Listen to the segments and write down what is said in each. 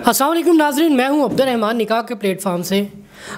अस्सलाम वालेकुम नाज़रीन, मैं हूं अब्दुल रहमान निकाह के प्लेटफॉर्म से।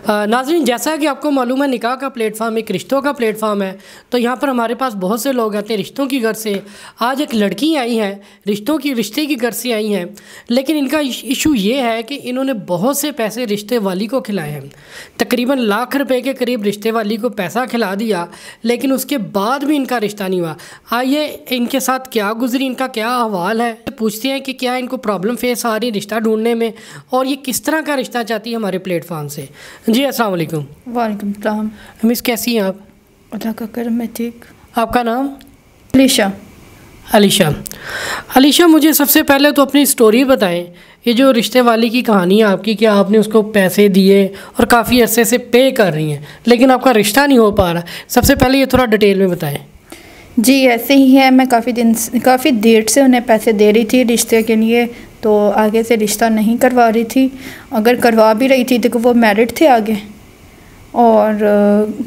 नाज़रीन, जैसा कि आपको मालूम है निकाह का प्लेटफॉर्म एक रिश्तों का प्लेटफॉर्म है। तो यहाँ पर हमारे पास बहुत से लोग आते हैं रिश्तों की घर से। आज एक लड़की आई हैं रिश्ते की घर से आई हैं, लेकिन इनका इशू ये है कि इन्होंने बहुत से पैसे रिश्ते वाली को खिलाए हैं। तकरीबन लाख रुपए के करीब रिश्ते वाली को पैसा खिला दिया, लेकिन उसके बाद भी इनका रिश्ता नहीं हुआ। आइए इनके साथ क्या गुजरी, इनका क्या अहवाल है, पूछते हैं कि क्या इनको प्रॉब्लम फेस आ रही है रिश्ता ढूंढने में, और ये किस तरह का रिश्ता चाहती है हमारे प्लेटफॉर्म से। जी अस्सलाम वालेकुम। वालेकुम सलाम। मिस कैसी हैं आप? अल्लाह का करम, मैं ठीक। आपका नाम? अलीशा। अलीशा, मुझे सबसे पहले तो अपनी स्टोरी बताएं। ये जो रिश्ते वाली की कहानी है आपकी, क्या आपने उसको पैसे दिए और काफ़ी अरसे से पे कर रही हैं, लेकिन आपका रिश्ता नहीं हो पा रहा? सबसे पहले ये थोड़ा डिटेल में बताएं। जी ऐसे ही है, मैं काफ़ी देर से उन्हें पैसे दे रही थी रिश्ते के लिए, तो आगे से रिश्ता नहीं करवा रही थी। अगर करवा भी रही थी तो वो मैरिड थे आगे, और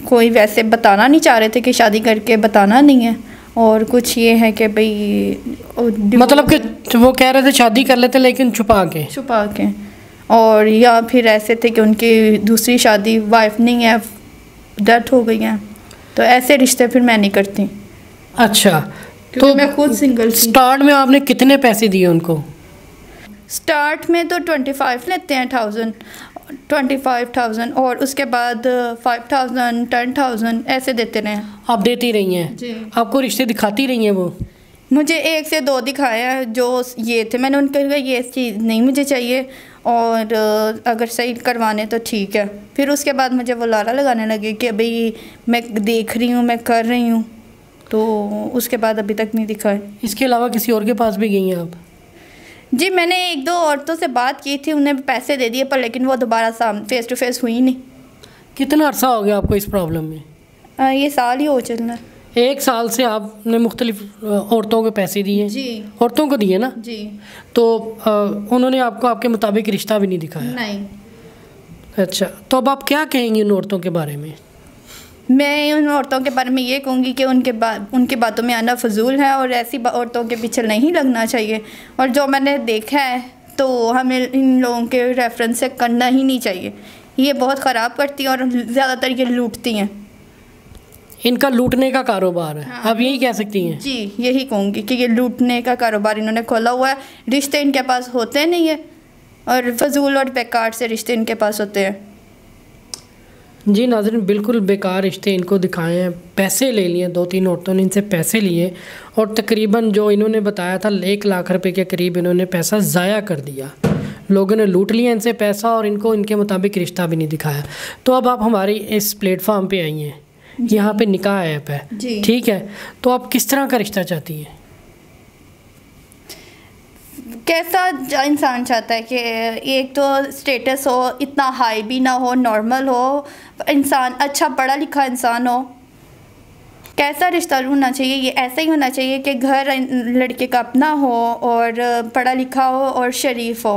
कोई वैसे बताना नहीं चाह रहे थे कि शादी करके बताना नहीं है। और कुछ ये है कि भाई मतलब कि वो कह रहे थे शादी कर लेते लेकिन छुपा के, और या फिर ऐसे थे कि उनकी दूसरी शादी, वाइफ नहीं है, डेथ हो गई है, तो ऐसे रिश्ते फिर मैं नहीं करती। अच्छा, तो मैं खुद सिंगल थी। स्टार्ट में आपने कितने पैसे दिए उनको? स्टार्ट में तो 25 लेते हैं, 25,000, और उसके बाद 5,000, 10,000 ऐसे देते रहे। आप देती रही हैं जी। आपको रिश्ते दिखाती रही हैं वो? मुझे 1 से 2 दिखाया जो ये थे, मैंने उनके लिए ये चीज़ नहीं मुझे चाहिए, और अगर सही करवाने तो ठीक है। फिर उसके बाद मुझे वो लारा लगाने लगे कि भाई मैं देख रही हूँ, मैं कर रही हूँ, तो उसके बाद अभी तक नहीं दिखाए। इसके अलावा किसी और के पास भी गई हैं आप? जी मैंने 1-2 औरतों से बात की थी, उन्हें पैसे दे दिए, पर लेकिन वो दोबारा फेस टू फेस हुई नहीं। कितना अर्सा हो गया आपको इस प्रॉब्लम में? ये साल ही हो चलना है। 1 साल से आपने मुख्तलिफ औरतों को पैसे दिए? जी। औरतों को दिए ना? जी। तो उन्होंने आपको आपके मुताबिक रिश्ता भी नहीं दिखाया? नहीं। अच्छा, तो अब आप क्या कहेंगी उन औरतों के बारे में? मैं उन औरतों के बारे में ये कहूँगी कि उनकी बातों में आना फजूल है, और ऐसी औरतों के पीछे नहीं लगना चाहिए। और जो मैंने देखा है तो हमें इन लोगों के रेफरेंस से करना ही नहीं चाहिए। ये बहुत ख़राब करती हैं और ज़्यादातर ये लूटती हैं। इनका लूटने का कारोबार है। हाँ। आप यही कह सकती हैं? जी यही कहूँगी कि ये लूटने का कारोबार इन्होंने खोला हुआ है। रिश्ते इनके पास होते नहीं है, और फजूल और बेकार से रिश्ते इनके पास होते हैं। जी नाज़रीन, बिल्कुल बेकार रिश्ते इनको दिखाए हैं। पैसे ले लिए, 2-3 औरतों ने इनसे पैसे लिए, और तकरीबन जो इन्होंने बताया था 1 लाख रुपए के करीब इन्होंने पैसा ज़ाया कर दिया। लोगों ने लूट लिया इनसे पैसा, और इनको इनके मुताबिक रिश्ता भी नहीं दिखाया। तो अब आप हमारी इस प्लेटफॉर्म पे आई हैं, यहाँ पे निकाह ऐप है, ठीक है, तो आप किस तरह का रिश्ता चाहती हैं? कैसा इंसान चाहता है कि एक तो स्टेटस हो, इतना हाई भी ना हो, नॉर्मल हो, इंसान अच्छा पढ़ा लिखा इंसान हो। कैसा रिश्ता होना चाहिए? ये ऐसा ही होना चाहिए कि घर लड़के का अपना हो, और पढ़ा लिखा हो, और शरीफ हो,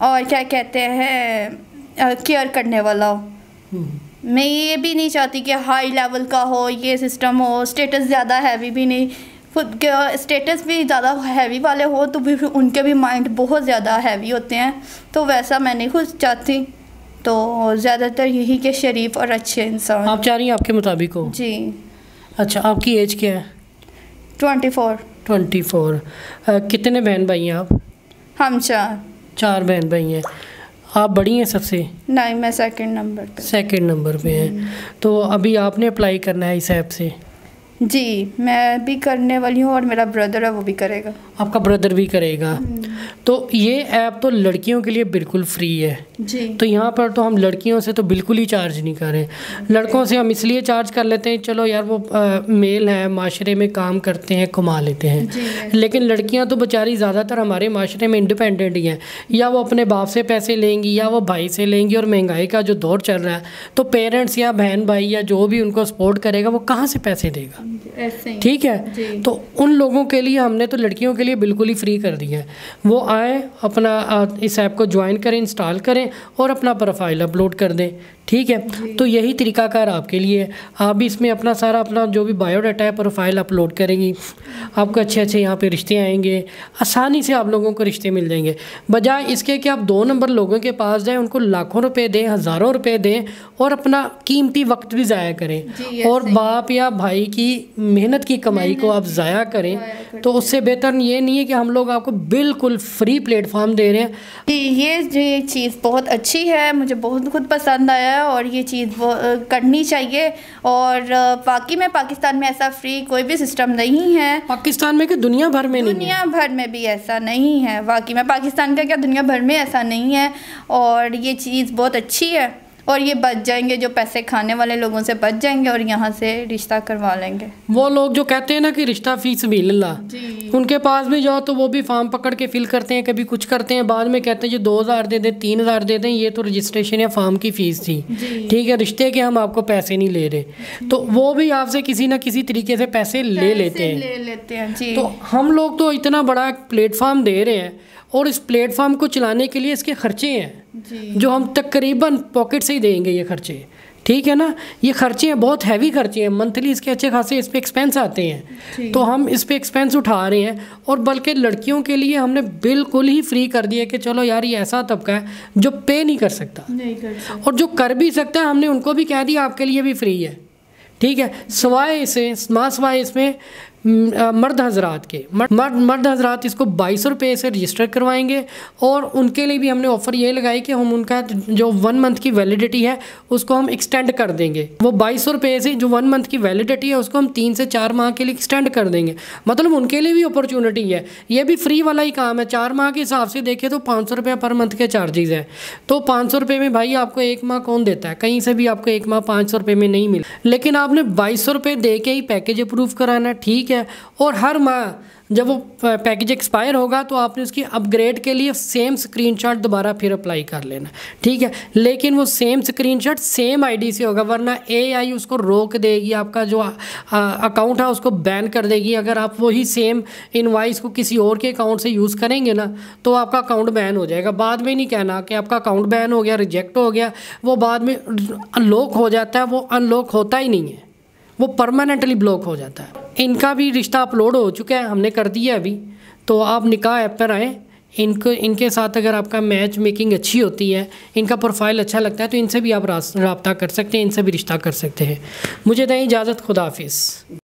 और क्या कहते हैं केयर करने वाला हो। मैं ये भी नहीं चाहती कि हाई लेवल का हो, ये सिस्टम हो, स्टेटस ज़्यादा हैवी भी नहीं। खुद के स्टेटस भी ज़्यादा हैवी वाले हो तो भी उनके भी माइंड बहुत ज़्यादा हैवी होते हैं, तो वैसा मैं नहीं खुद चाहती। तो ज़्यादातर यही कि शरीफ और अच्छे इंसान। आप चाह रही हैं आपके मुताबिक हो? जी। अच्छा, आपकी एज क्या है? 24। कितने बहन भाई हैं आप? हम 4 बहन भाई हैं। आप बड़ी हैं सबसे? नहीं, मैं सेकंड नंबर पे। हैं। तो अभी आपने अप्लाई करना है इस ऐप से? जी मैं भी करने वाली हूँ, और मेरा ब्रदर है वो भी करेगा। आपका ब्रदर भी करेगा? तो ये ऐप तो लड़कियों के लिए बिल्कुल फ्री है। जी। तो यहाँ पर तो हम लड़कियों से तो बिल्कुल ही चार्ज नहीं कर रहे। लड़कों से हम इसलिए चार्ज कर लेते हैं, चलो यार वो मेल हैं, माशरे में काम करते हैं, कमा लेते हैं। लेकिन लड़कियाँ तो बेचारी ज़्यादातर हमारे माशरे में इंडिपेंडेंट ही हैं। या वो अपने बाप से पैसे लेंगी, या वो भाई से लेंगी, और महंगाई का जो दौर चल रहा है तो पेरेंट्स या बहन भाई या जो भी उनको सपोर्ट करेगा वो कहाँ से पैसे देगा? ठीक है, तो उन लोगों के लिए हमने तो लड़कियों के लिए बिल्कुल ही फ्री कर दिया है। वो आए, अपना इस ऐप को ज्वाइन करें, इंस्टॉल करें, और अपना प्रोफाइल अपलोड कर दें। ठीक है। तो यही तरीकाकार आपके लिए है। आप भी इसमें अपना जो भी बायोडाटा है, प्रोफाइल अपलोड करेंगी, आपको अच्छे अच्छे यहाँ पे रिश्ते आएंगे, आसानी से आप लोगों को रिश्ते मिल जाएंगे। बजाय इसके कि आप 2 नंबर लोगों के पास जाएं, उनको लाखों रुपए दें, हज़ारों रुपए दें और अपना कीमती वक्त भी ज़ाया करें और बाप या भाई की मेहनत की कमाई को आप ज़ाया करें, तो उससे बेहतर ये नहीं है कि हम लोग आपको बिल्कुल फ्री प्लेटफॉर्म दे रहे हैं। ये चीज़ बहुत अच्छी है, मुझे बहुत खुद पसंद आया और ये चीज़ वो करनी चाहिए। और बाकी में पाकिस्तान में ऐसा फ्री कोई भी सिस्टम नहीं है, पाकिस्तान में कि दुनिया भर में नहीं है, दुनिया भर में भी ऐसा नहीं है। बाकी में पाकिस्तान का क्या, दुनिया भर में ऐसा नहीं है। और ये चीज़ बहुत अच्छी है और ये बच जाएंगे, जो पैसे खाने वाले लोगों से बच जाएंगे और यहाँ से रिश्ता करवा लेंगे। वो लोग जो कहते हैं ना कि रिश्ता फी सबीलिल्लाह, उनके पास भी जाओ तो वो भी फॉर्म पकड़ के फिल करते हैं, कभी कुछ करते हैं, बाद में कहते हैं ये 2000 दे दें, 3000 दे दें, ये तो रजिस्ट्रेशन या फॉर्म की फ़ीस थी, ठीक है, रिश्ते के हम आपको पैसे नहीं ले रहे। तो वो भी आपसे किसी ना किसी तरीके से पैसे ले लेते हैं जी। तो हम लोग तो इतना बड़ा प्लेटफॉर्म दे रहे हैं और इस प्लेटफॉर्म को चलाने के लिए इसके खर्चे हैं जो हम तकरीबन पॉकेट से ही देंगे ये खर्चे, ठीक है ना। ये खर्चे हैं, बहुत हैवी खर्चे हैं, मंथली इसके अच्छे खासे इस पे एक्सपेंस आते हैं, तो हम इस पे एक्सपेंस उठा रहे हैं। और बल्कि लड़कियों के लिए हमने बिल्कुल ही फ्री कर दिया कि चलो यार ये ऐसा तबका है जो पे नहीं कर सकता, और जो कर भी सकता है हमने उनको भी कह दिया आपके लिए भी फ्री है, ठीक है। सवाए इसमें मर्द हजरात के मर्द हजरात इसको 2200 रुपये से रजिस्टर करवाएंगे और उनके लिए भी हमने ऑफ़र ये लगाई कि हम उनका जो 1 मंथ की वैलिडिटी है उसको हम एक्सटेंड कर देंगे। वो 2200 रुपये से जो 1 मंथ की वैलिडिटी है उसको हम 3 से 4 माह के लिए एक्सटेंड कर देंगे। मतलब उनके लिए भी अपॉर्चुनिटी है, ये भी फ्री वाला ही काम है। 4 माह के हिसाब से देखें तो 500 रुपये पर मंथ के चार्जेज़ हैं। तो 500 रुपये में भाई आपको 1 माह कौन देता है, कहीं से भी आपको 1 माह 500 रुपये में नहीं मिला, लेकिन आपने 2200 रुपये दे के ही पैकेज अप्रूव कराना, ठीक है। और हर माह जब वो पैकेज एक्सपायर होगा तो आपने उसकी अपग्रेड के लिए सेम स्क्रीनशॉट दोबारा फिर अप्लाई कर लेना, ठीक है। लेकिन वो सेम स्क्रीनशॉट सेम आईडी से होगा, वरना एआई उसको रोक देगी, आपका जो अकाउंट है उसको बैन कर देगी। अगर आप वही सेम इनवाइस को किसी और के अकाउंट से यूज़ करेंगे ना तो आपका अकाउंट बैन हो जाएगा। बाद में नहीं कहना कि आपका अकाउंट बैन हो गया, रिजेक्ट हो गया, वो बाद में अनलॉक हो जाता है, वो अनलॉक होता ही नहीं है, वो परमानेंटली ब्लॉक हो जाता है। इनका भी रिश्ता अपलोड हो चुका है, हमने कर दिया अभी। तो आप निकाह ऐप पर आएँ, इनके साथ अगर आपका मैच मेकिंग अच्छी होती है, इनका प्रोफाइल अच्छा लगता है तो इनसे भी आप रब्ता कर सकते हैं, इनसे भी रिश्ता कर सकते हैं। मुझे दें इजाज़त, खुदा हाफिज़।